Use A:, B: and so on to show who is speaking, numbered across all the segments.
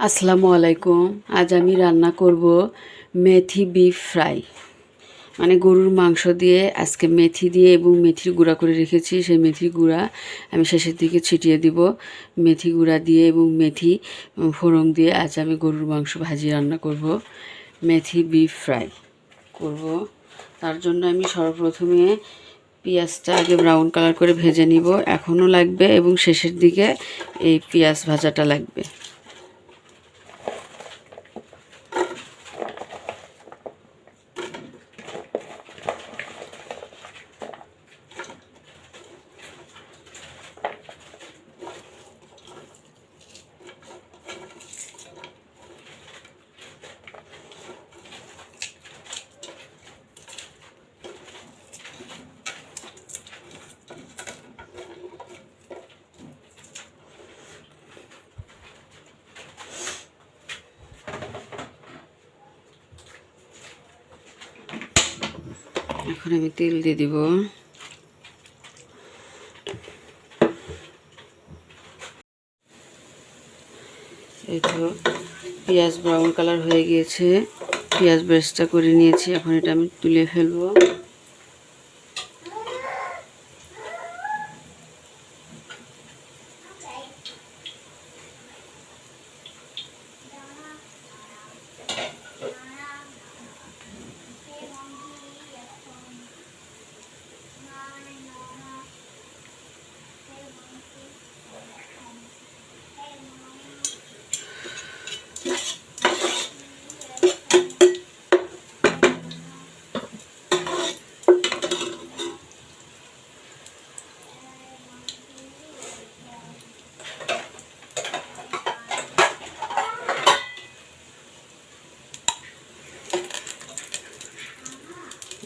A: আসসালামু আলাইকুম। আজ আমি রান্না করব মেথি বিফ ফ্রাই। মানে গরুর মাংস দিয়ে আজকে মেথি দিয়ে এবং মেথির গুঁড়া করে রেখেছি, সেই মেথির গুঁড়া আমি শেষের দিকে ছিটিয়ে দিব। মেথি গুঁড়া দিয়ে এবং মেথি ফোড়ন দিয়ে আজ আমি গরুর মাংস ভাজি রান্না করব, মেথি বিফ ফ্রাই করব। তার জন্য আমি সর্বপ্রথমে পেঁয়াজটা আগে ব্রাউন কালার করে ভেজে নিব, এখনও লাগবে এবং শেষের দিকে এই পেঁয়াজ ভাজাটা লাগবে। এখন আমি তেল দিয়ে দিব। এই তো পেঁয়াজ ব্রাউন কালার হয়ে গিয়েছে, পেঁয়াজ বেরেস্তা করে নিয়েছি, এখন এটা আমি তুলে ফেলবো।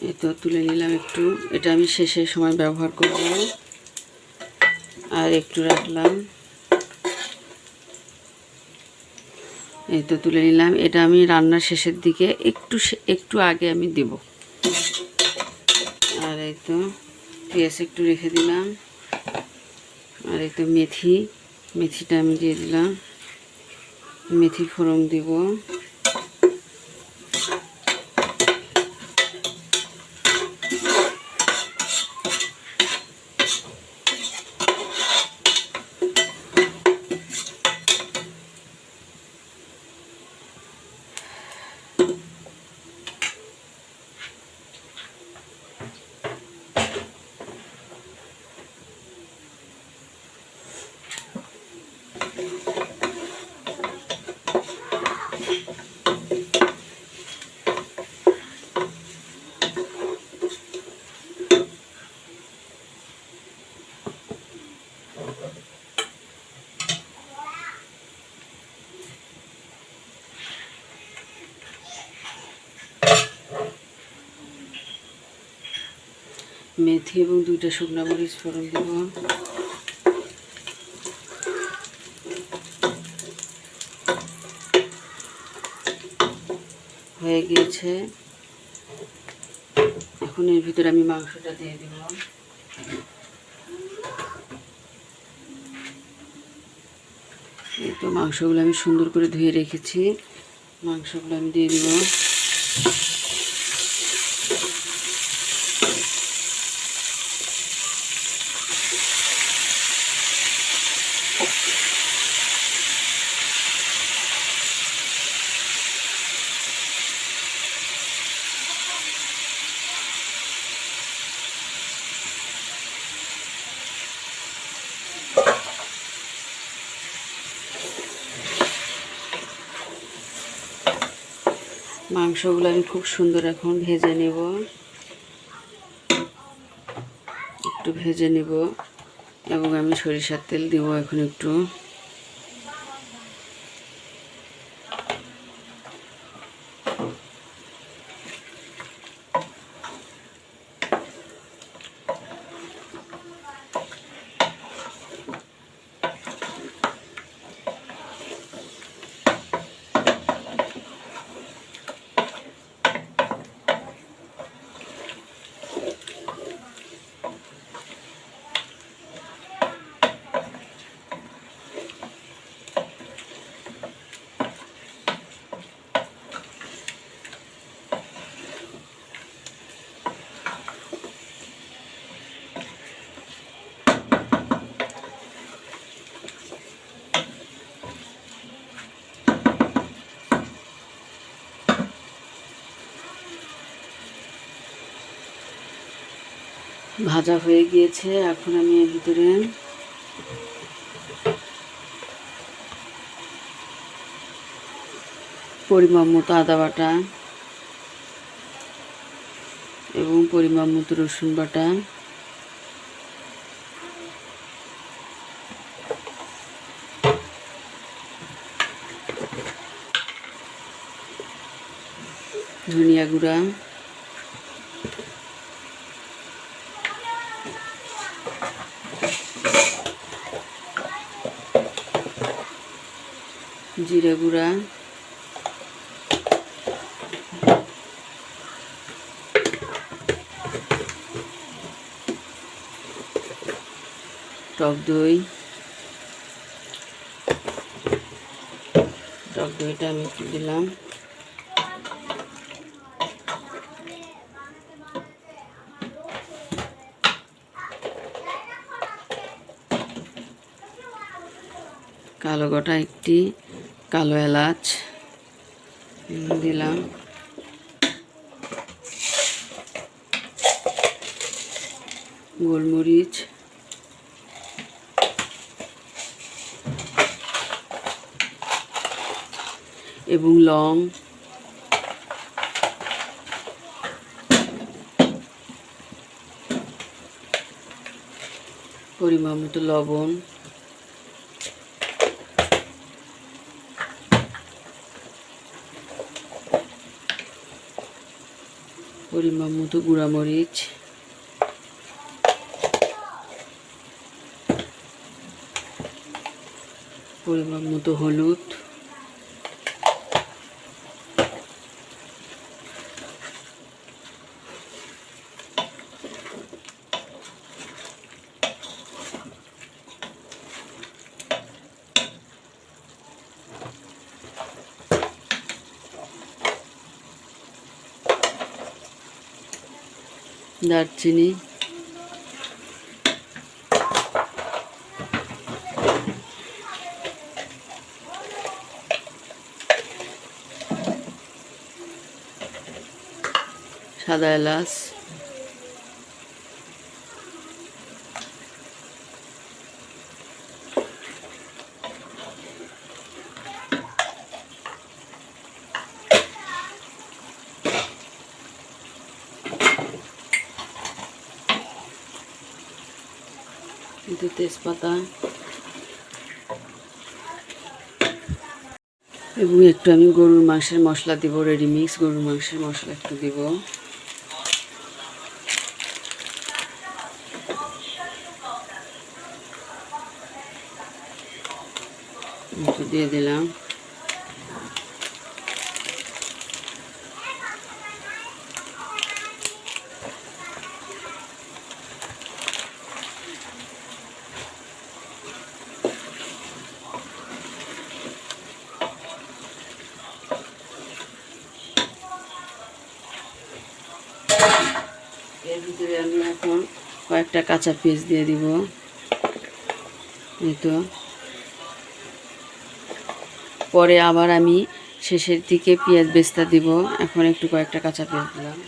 A: এই তো তুলে নিলাম একটু, এটা আমি শেষের সময় ব্যবহার করব। আর একটু রাখলাম, এই তো তুলে নিলাম। এটা আমি রান্নার শেষের দিকে একটু আগে আমি দেব। আর এই তো পেঁয়াজ একটু রেখে দিলাম। আর এই তো মেথিটা আমি দিয়ে দিলাম, মেথি ফোড়ন দিব। মেথি এবং 2টা শুকনো মরিচ ফোড়ন দেব। হয়ে গিয়েছে, এখন এর ভিতরে আমি মাংসটা দিয়ে দেব। এই তো মাংসগুলো আমি সুন্দর করে ধুয়ে রেখেছি, মাংসগুলো আমি দিয়ে দেব। মাংসগুলো আমি খুব সুন্দর এখন ভেজে নেব, একটু ভেজে নেব এবং আমি সরিষার তেল দিব এখন একটু। ভাজা হয়ে গিয়েছে। এখন আমি এর ভিতরে পরিমাণ মতো আদা বাটা এবং পরিমাণ মতো রসুন বাটা, ধনিয়া গুঁড়া, জিরা গুঁড়া, টক দইটা আমি একটু দিলাম, কালো গোটা একটি কালো এলাচ দিলাম, গোলমরিচ, এবং লং, পরিমাণ মতো লবণ, পরিমাণ মতো গুঁড়ামরিচ, পরিমাণ মতো হলুদ, দারচিনি, সাদা এলাচ, তেজপাতা এবং একটু আমি গরুর মাংসের মশলা দিব, রেডি মিক্স গরুর মাংসের মশলা একটু দিব, একটু দিয়ে দিলাম। এর ভিতরে আমি এখন কয়েকটা কাঁচা পেঁয়াজ দিয়ে দিব, এই তো। পরে আবার আমি শেষের দিকে পেঁয়াজ বেস্তা দিব। এখন একটু কয়েকটা কাঁচা পেঁয়াজ দিলাম।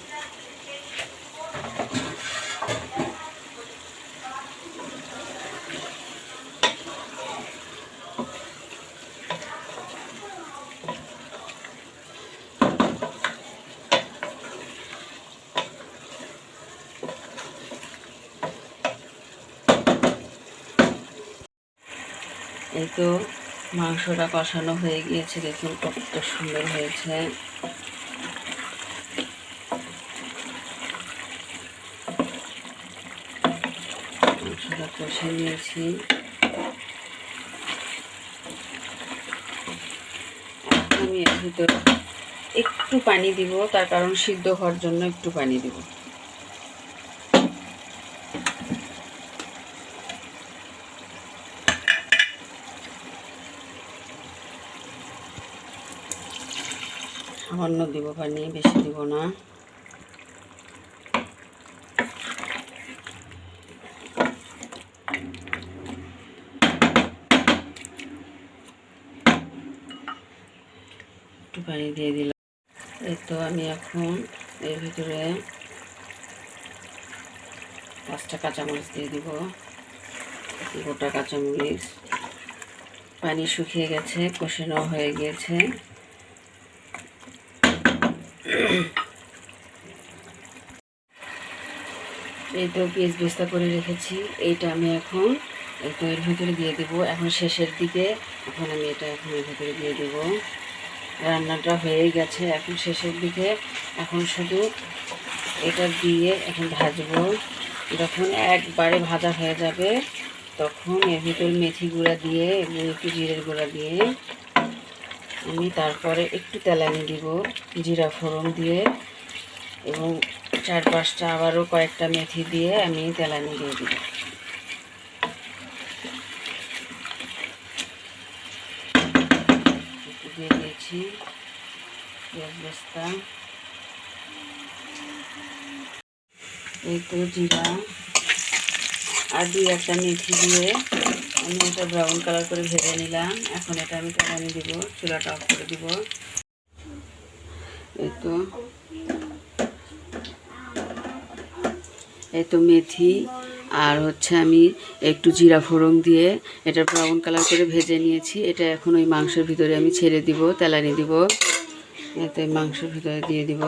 A: এই তো মাংসটা কষানো হয়ে গিয়েছে, দেখুন কত সুন্দর হয়েছে। মাংসটা কষে নিয়েছি। আমি এর ভিতরে একটু পানি দিব, তার কারণ সিদ্ধ হওয়ার জন্য একটু পানি দিব। সামান্য দিব পানি, বেশি দিব না। একটু পানি দিয়ে দিলাম। এই তো আমি এখন এর ভিতরে 5টা কাঁচামরিচ দিয়ে দিব, গোটা কাঁচামরিচ। পানি শুকিয়ে গেছে, কষানো হয়ে গিয়েছে। এই তো পেঁয়াজ বেস্তা করে রেখেছি, এইটা আমি এখন এর ভিতরে দিয়ে দেবো। এখন শেষের দিকে এখন আমি এটা এখন এর ভিতরে দিয়ে দেব। রান্নাটা হয়ে গেছে, এখন শেষের দিকে। এখন শুধু এটা দিয়ে এখন ভাজবো। যখন একবারে ভাজা হয়ে যাবে তখন এর ভিতরে মেথি গুঁড়া দিয়ে এবং একটু জিরের গুঁড়া দিয়ে আমি তারপরে একটু তেলানি দিব, জিরা ফোড়ন দিয়ে, এবং 4-5টা আবারও কয়েকটা মেথি দিয়ে আমি তেলানি দিয়ে দিব। একটু দিয়ে দিয়েছি পেঁয়াজ বেস্তা। এই তো জিরা আর 2-1টা মেথি দিয়ে আমি এটা ব্রাউন কালার করে ভেজে নিলাম। এখন এটা আমি তেলানি দিব, চুলাটা অফ করে দিব। এই তো মেথি আর হচ্ছে আমি একটু জিরা ফোড়ন দিয়ে এটা ব্রাউন কালার করে ভেজে নিয়েছি। এটা এখন ওই মাংসের ভিতরে আমি ছেড়ে দিব, তেলানি দিব। এতে মাংসের ভিতরে দিয়ে দিব।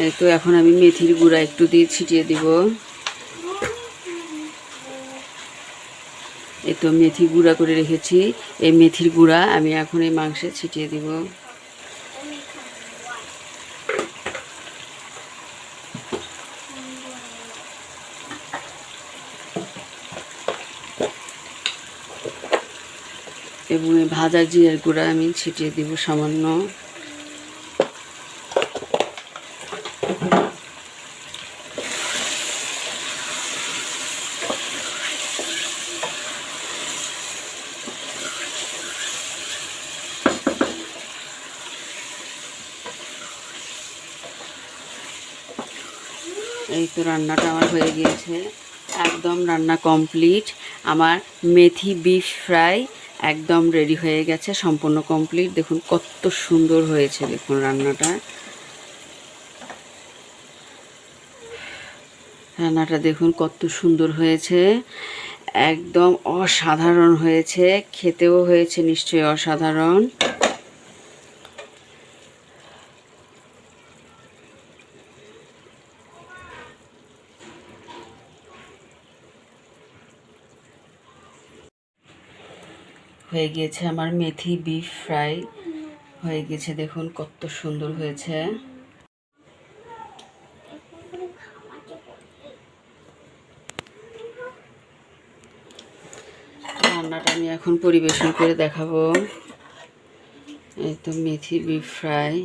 A: এই তো এখন আমি মেথির গুঁড়া একটু দিয়ে ছিটিয়ে দিব। এই তো মেথি গুঁড়া করে রেখেছি, এই মেথির গুঁড়া আমি এখন এই মাংসে ছিটিয়ে দিব। এবং এই ভাজা জিরার গুঁড়া আমি ছিটিয়ে দিব সামান্য। এই তো রান্নাটা আমার হয়ে গিয়েছে, একদম রান্না কমপ্লিট। আমার মেথি বিফ ফ্রাই একদম রেডি হয়ে গেছে, সম্পূর্ণ কমপ্লিট। দেখুন কত সুন্দর হয়েছে, দেখুন রান্নাটা দেখুন কত সুন্দর হয়েছে, একদম অসাধারণ হয়েছে। খেতেও হয়েছে নিশ্চয়ই অসাধারণ। হয়ে গিয়েছে আমার মেথি বিফ ফ্রাই, হয়ে গেছে। দেখুন কত সুন্দর হয়েছে। রান্নাটা আমি এখন পরিবেশন করে দেখাবো। এই তো মেথি বিফ ফ্রাই।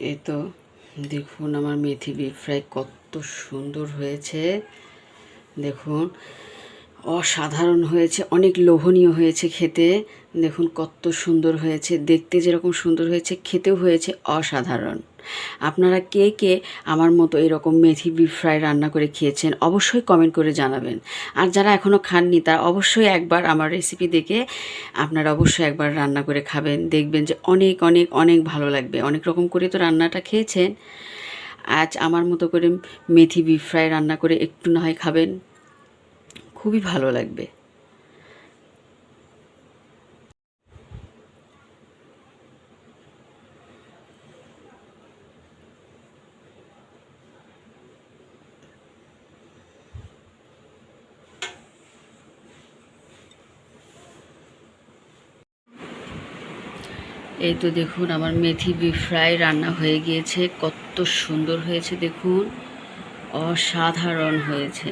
A: এই তো দেখুন আমার মেথি বিফ ফ্রাই কত সুন্দর হয়েছে। দেখুন অসাধারণ হয়েছে, অনেক লোভনীয় হয়েছে খেতে। দেখুন কত সুন্দর হয়েছে, দেখতে যেরকম সুন্দর হয়েছে খেতেও হয়েছে অসাধারণ। আপনারা কে কে আমার মতো এরকম মেথি বিফ ফ্রাই রান্না করে খেয়েছেন অবশ্যই কমেন্ট করে জানাবেন। আর যারা এখনও খাননি তারা অবশ্যই একবার আমার রেসিপি দেখে আপনারা অবশ্যই একবার রান্না করে খাবেন, দেখবেন যে অনেক অনেক অনেক ভালো লাগবে। অনেক রকম করে তো রান্নাটা খেয়েছেন, আজ আমার মতো করে মেথি বিফ ফ্রাই রান্না করে একটু না হয় খাবেন, খুবই ভালো লাগবে। এই তো দেখুন আমার মেথি বিফ ফ্রাই রান্না হয়ে গিয়েছে, কত সুন্দর হয়েছে দেখুন, অসাধারণ হয়েছে।